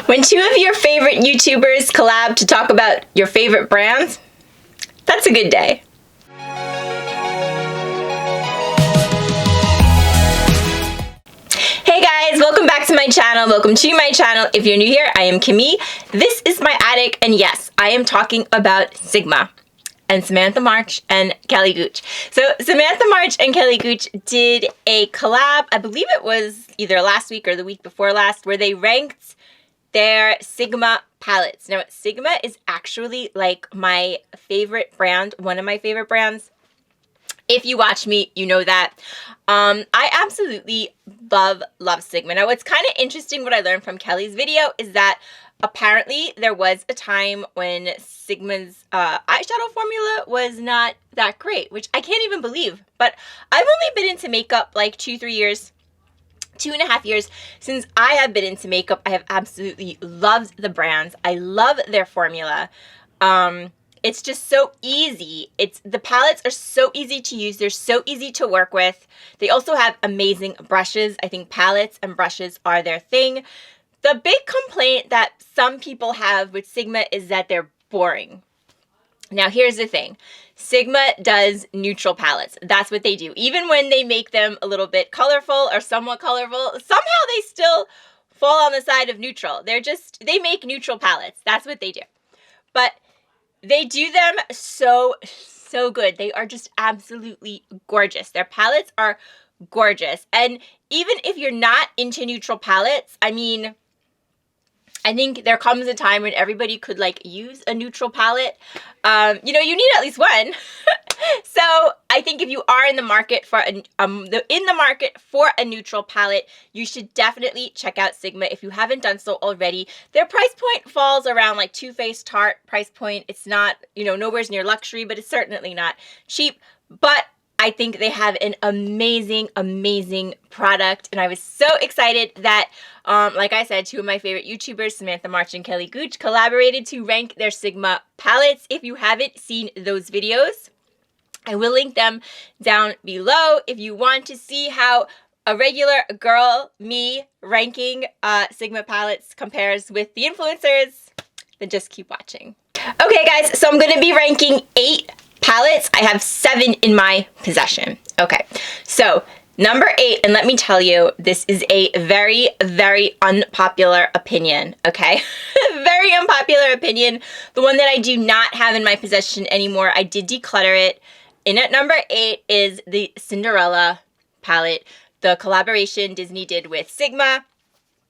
When two of your favorite YouTubers collab to talk about your favorite brands, that's a good day. Hey guys, welcome back to my channel. Welcome to my channel. If you're new here, I am Kimmie. This is my attic, and yes, I am talking about Sigma and Samantha March and Kelly Gooch. So Samantha March and Kelly Gooch did a collab, I believe it was either last week or the week before last, where they ranked their Sigma palettes. Now, Sigma is actually like my favorite brand, one of my favorite brands. If you watch me, you know that. I absolutely love Sigma. Now, what's kind of interesting, what I learned from Kelly's video, is that apparently there was a time when Sigma's eyeshadow formula was not that great, which I can't even believe. But I've only been into makeup like 2-3 years. 2.5 years since I have been into makeup. I have absolutely loved the brands. I love their formula. It's just so easy. The palettes are so easy to use. They're so easy to work with. They also have amazing brushes. I think palettes and brushes are their thing. The big complaint that some people have with Sigma is that they're boring. Now, here's the thing. Sigma does neutral palettes. That's what they do. Even when they make them a little bit colorful or somewhat colorful, somehow they still fall on the side of neutral. They make neutral palettes. That's what they do. But they do them so good. They are just absolutely gorgeous. Their palettes are gorgeous. And even if you're not into neutral palettes, I mean, I think there comes a time when everybody could like use a neutral palette. You know, you need at least one. So I think if you are in the market for a neutral palette, you should definitely check out Sigma if you haven't done so already. Their price point falls around like Too Faced Tarte price point. It's not, you know, nowhere near luxury, but it's certainly not cheap. But I think they have an amazing, amazing product, and I was so excited that, like I said, two of my favorite YouTubers, Samantha March and Kelly Gooch, collaborated to rank their Sigma palettes. If you haven't seen those videos, I will link them down below. If you want to see how a regular girl, me, ranking Sigma palettes compares with the influencers, then just keep watching. Okay, guys, so I'm going to be ranking 8 palettes. I have 7 in my possession. Okay, so number 8, and let me tell you, this is a very, very unpopular opinion, okay? Very unpopular opinion. The one that I do not have in my possession anymore. I did declutter it. In at number 8 is the Cinderella palette, the collaboration Disney did with Sigma,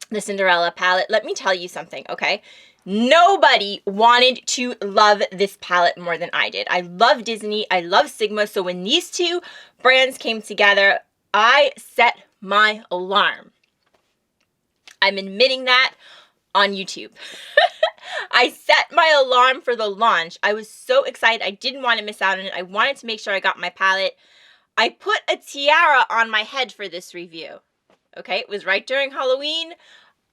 the Cinderella palette. Let me tell you something, okay? Nobody wanted to love this palette more than I did. I love Disney. I love Sigma. So when these two brands came together, I set my alarm. I'm admitting that on YouTube. I set my alarm for the launch. I was so excited. I didn't want to miss out on it. I wanted to make sure I got my palette. I put a tiara on my head for this review. Okay, it was right during Halloween.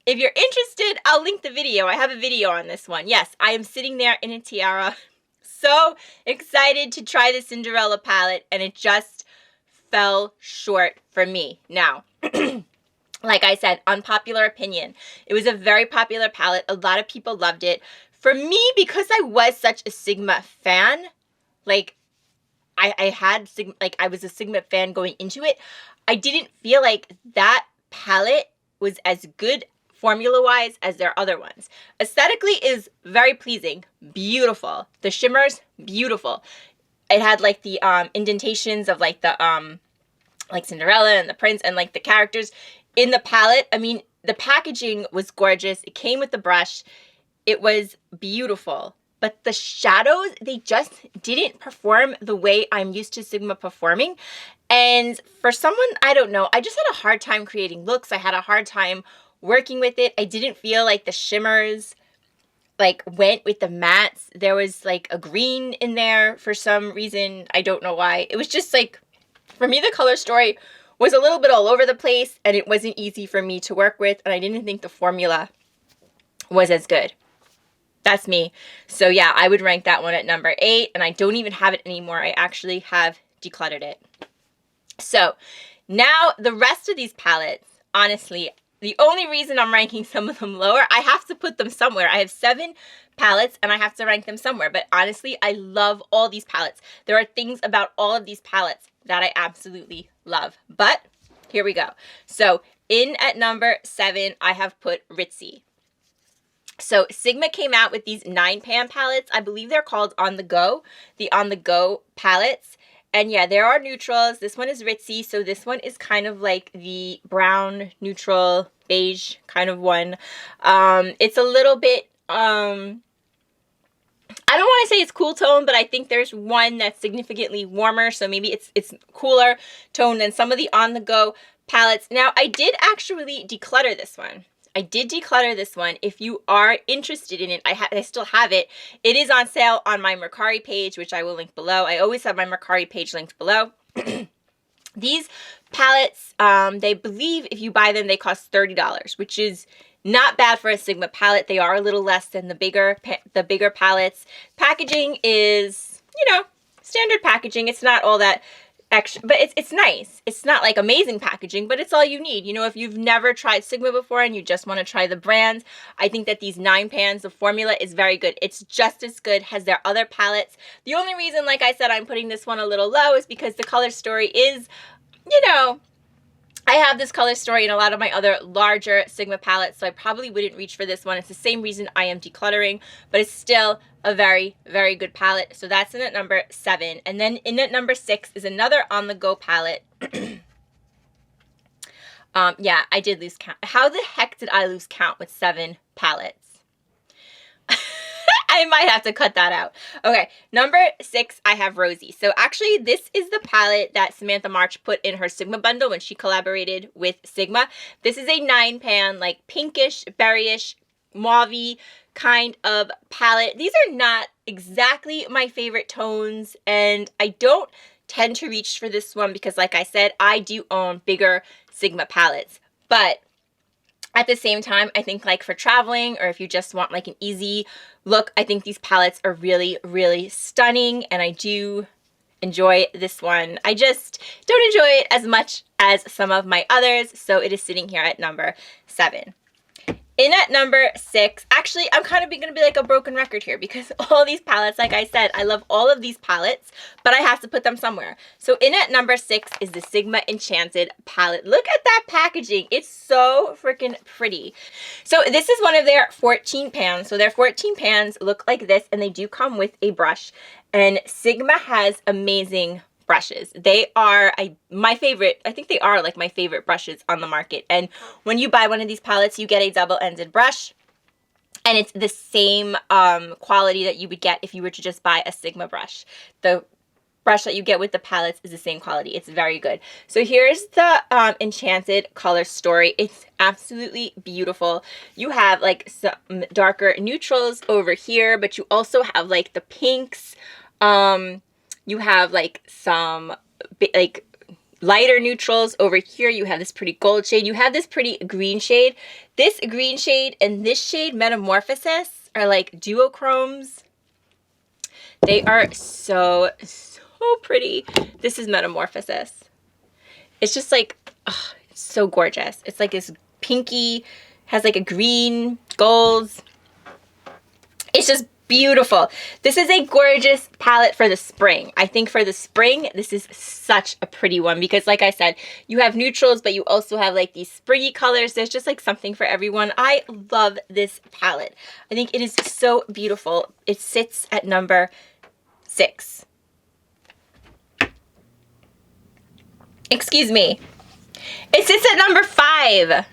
If you're interested, I'll link the video. I have a video on this one. Yes, I am sitting there in a tiara. So excited to try the Cinderella palette, and it just fell short for me. Now, like I said, unpopular opinion. It was a very popular palette. A lot of people loved it. For me, because I was such a Sigma fan, like I was a Sigma fan going into it, I didn't feel like that palette was as good formula-wise as their other ones. Aesthetically is very pleasing, beautiful. The shimmers, beautiful. It had like the indentations of like the like Cinderella and the prince and like the characters in the palette. I mean, the packaging was gorgeous. It came with the brush. It was beautiful. But the shadows, they just didn't perform the way I'm used to Sigma performing. And for someone, I don't know, I just had a hard time creating looks. I had a hard time working with it. I didn't feel like the shimmers like went with the mattes. There was like a green in there for some reason. I don't know why. It was just like, for me, the color story was a little bit all over the place, and it wasn't easy for me to work with, and I didn't think the formula was as good. That's me. So yeah, I would rank that one at number 8, and I don't even have it anymore. I actually have decluttered it. So now the rest of these palettes, honestly, The only reason I'm ranking some of them lower, I have to put them somewhere. I have 7 palettes and I have to rank them somewhere. But honestly, I love all these palettes. There are things about all of these palettes that I absolutely love. But here we go. So in at number 7, I have put Ritzy. So Sigma came out with these 9-pan palettes. I believe they're called On The Go, the On The Go palettes. And yeah, there are neutrals. This one is Ritzy, so this one is kind of like the brown, neutral, beige kind of one. It's a little bit, I don't want to say it's cool tone, but I think there's one that's significantly warmer, so maybe it's cooler tone than some of the On The Go palettes. Now, I did actually declutter this one. I did declutter this one. If you are interested in it, I still have it. It is on sale on my Mercari page, which I will link below. I always have my Mercari page linked below. These palettes, they believe if you buy them, they cost $30, which is not bad for a Sigma palette. They are a little less than the bigger palettes. Packaging is, you know, standard packaging. It's not all that extra, but it's nice. It's not like amazing packaging, but it's all you need. You know, if you've never tried Sigma before and you just want to try the brand, I think that these 9 pans, the formula is very good. It's just as good as their other palettes. The only reason, like I said, I'm putting this one a little low is because the color story is, you know, I have this color story in a lot of my other larger Sigma palettes, so I probably wouldn't reach for this one. It's the same reason I am decluttering, but it's still a very, very good palette. So that's in at number 7. And then in at number 6 is another On The Go palette. Yeah, I did lose count. How the heck did I lose count with 7 palettes? I might have to cut that out. Okay, number 6, I have Rosie. So actually, this is the palette that Samantha March put in her Sigma bundle when she collaborated with Sigma. This is a 9-pan, like pinkish, berryish, mauve-y kind of palette. These are not exactly my favorite tones, and I don't tend to reach for this one because, like I said, I do own bigger Sigma palettes. But at the same time, I think like for traveling or if you just want like an easy look, I think these palettes are really, really stunning, and I do enjoy this one. I just don't enjoy it as much as some of my others, so it is sitting here at number 7. In at number 6, actually, I'm kind of going to be like a broken record here because all these palettes, like I said, I love all of these palettes, but I have to put them somewhere. So in at number 6 is the Sigma Enchanted palette. Look at that packaging. It's so freaking pretty. So this is one of their 14 pans. So their 14 pans look like this, and they do come with a brush. And Sigma has amazing brushes. They are my favorite. I think they are like my favorite brushes on the market. And when you buy one of these palettes, you get a double-ended brush, and it's the same quality that you would get if you were to just buy a Sigma brush. The brush that you get with the palettes is the same quality. It's very good. So here's the Enchanted color story. It's absolutely beautiful. You have like some darker neutrals over here, but you also have like the pinks. You have like some like lighter neutrals over here. You have this pretty gold shade. You have this pretty green shade. This green shade and this shade, Metamorphosis, are like duochromes. They are so, so pretty. This is Metamorphosis. It's just like, oh, it's so gorgeous. It's like this pinky, has like a green, golds. It's just beautiful. This is a gorgeous palette for the spring. I think for the spring, this is such a pretty one because, like I said, you have neutrals, but you also have like these springy colors. There's just like something for everyone. I love this palette. I think it is so beautiful. It sits at number 6. Excuse me. It sits at number 5.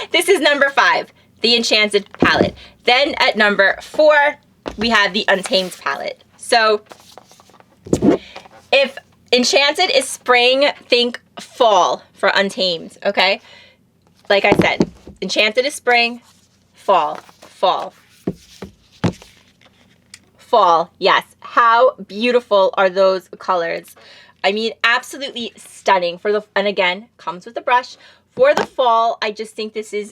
This is number 5. The Enchanted palette. Then at number 4, we have the Untamed palette. So if Enchanted is spring, think fall for Untamed, okay? Like I said, Enchanted is spring, fall, fall. Fall, yes. How beautiful are those colors? I mean, absolutely stunning. And again, comes with a brush. For the fall, I just think this is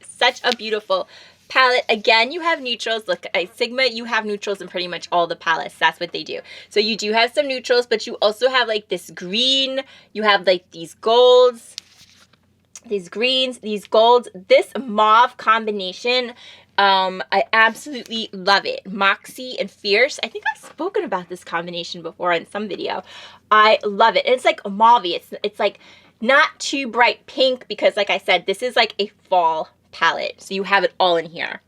such a beautiful palette. Again, you have neutrals. Look, at Sigma, you have neutrals in pretty much all the palettes. That's what they do. So you do have some neutrals, but you also have like this green. You have like these golds. these greens, these golds, this mauve combination. I absolutely love it. Moxie and Fierce. I think I've spoken about this combination before in some video. I love it. And it's like mauve. It's like not too bright pink because, like I said, this is like a fall palette. So you have it all in here.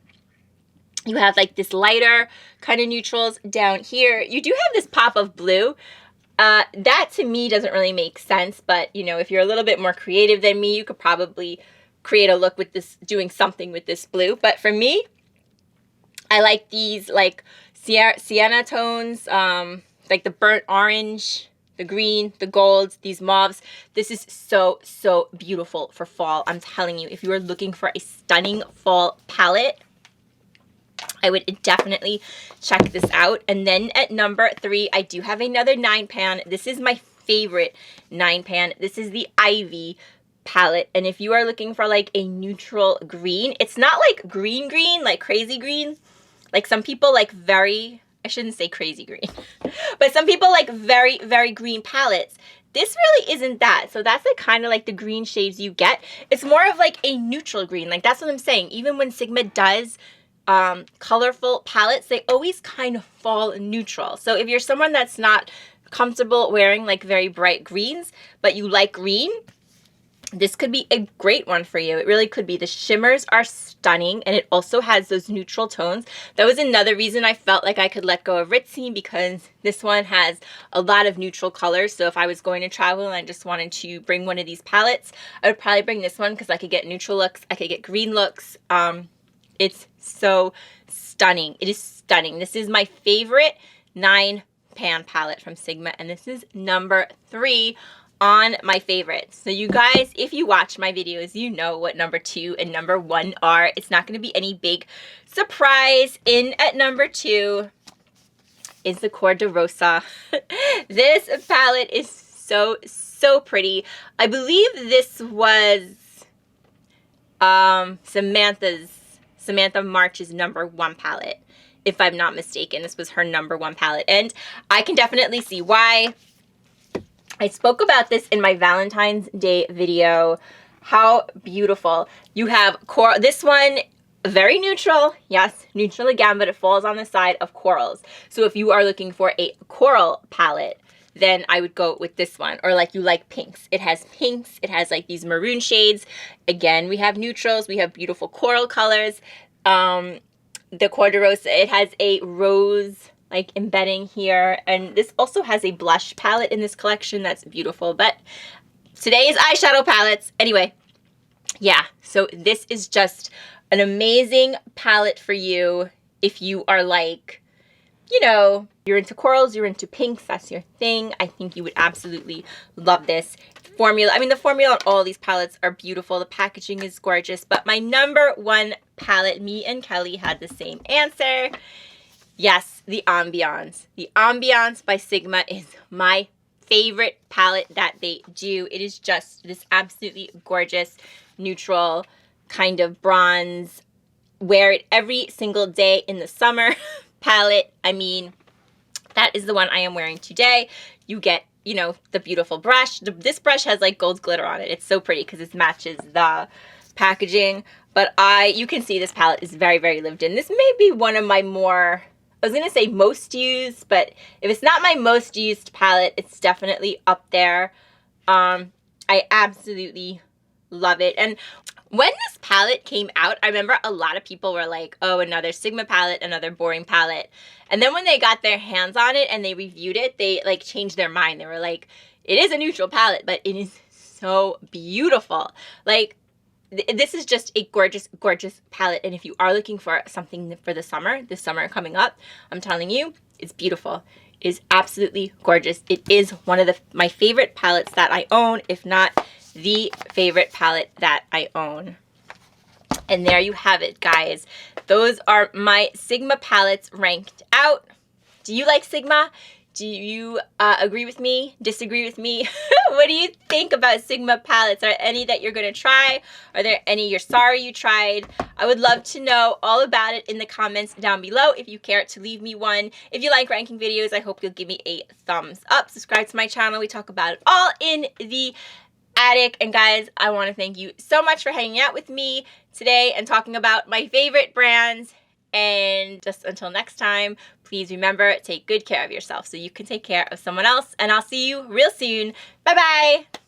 You have like this lighter kind of neutrals down here. You do have this pop of blue. That to me doesn't really make sense, but you know, if you're a little bit more creative than me, you could probably create a look with this, doing something with this blue. But for me, I like these like sienna tones, like the burnt orange, the green, the golds, these mauves. This is so, so beautiful for fall. I'm telling you, if you are looking for a stunning fall palette, I would definitely check this out. And then at number 3, I do have another 9 pan. This is my favorite 9 pan. This is the Ivy palette. And if you are looking for like a neutral green, it's not like green, like crazy green. Like some people like very, I shouldn't say crazy green, but some people like very, very green palettes. This really isn't that. So that's like kind of like the green shades you get. It's more of like a neutral green. Like that's what I'm saying. Even when Sigma does colorful palettes, they always kind of fall neutral. So if you're someone that's not comfortable wearing like very bright greens, but you like green, this could be a great one for you. It really could be. The shimmers are stunning, and it also has those neutral tones. That was another reason I felt like I could let go of Ritzy, because this one has a lot of neutral colors. So if I was going to travel and I just wanted to bring one of these palettes, I would probably bring this one because I could get neutral looks, I could get green looks. It's so stunning. It is stunning. This is my favorite 9 pan palette from Sigma, and this is number 3 on my favorites. So you guys, if you watch my videos, you know what number 2 and number 1 are. It's not going to be any big surprise. In at number 2 is the Cordurosa. This palette is so, so pretty. I believe this was Samantha March's number 1 palette, if I'm not mistaken. This was her number 1 palette, and I can definitely see why. I spoke about this in my Valentine's Day video. How beautiful. You have coral. This one, very neutral. Yes, neutral again, but it falls on the side of corals. So if you are looking for a coral palette, then I would go with this one. Or like you like pinks. It has pinks. It has like these maroon shades. Again, we have neutrals. We have beautiful coral colors. The Cordurosa, it has a rose like embedding here, and this also has a blush palette in this collection that's beautiful. But today is eyeshadow palettes anyway. Yeah, so this is just an amazing palette for you if you are like, you know, you're into corals, you're into pinks, that's your thing. I think you would absolutely love this formula. I mean, the formula on all these palettes are beautiful. The packaging is gorgeous. But my number 1 palette, me and Kelly had the same answer. Yes, the Ambiance. The Ambiance by Sigma is my favorite palette that they do. It is just this absolutely gorgeous, neutral kind of bronze. Wear it every single day in the summer palette. I mean, that is the one I am wearing today. You get, you know, the beautiful brush. This brush has like gold glitter on it. It's so pretty because it matches the packaging. But you can see this palette is very, very lived in. This may be one of my more, I was going to say most used, but if it's not my most used palette, it's definitely up there. I absolutely love it. And when this palette came out, I remember a lot of people were like, oh, another Sigma palette, another boring palette. And then when they got their hands on it and they reviewed it, they like changed their mind. They were like, it is a neutral palette, but it is so beautiful. Like, this is just a gorgeous, gorgeous palette. And if you are looking for something for the summer, this summer coming up, I'm telling you, it's beautiful. It is absolutely gorgeous. It is one of my favorite palettes that I own, if not the favorite palette that I own. And there you have it, guys. Those are my Sigma palettes ranked out. Do you like Sigma? Do you agree with me? Disagree with me? What do you think about Sigma palettes? Are there any that you're going to try? Are there any you're sorry you tried? I would love to know all about it in the comments down below if you care to leave me one. If you like ranking videos, I hope you'll give me a thumbs up. Subscribe to my channel. We talk about it all in the attic. And guys, I want to thank you so much for hanging out with me today and talking about my favorite brands. And just until next time, please remember, take good care of yourself so you can take care of someone else. And I'll see you real soon. Bye-bye.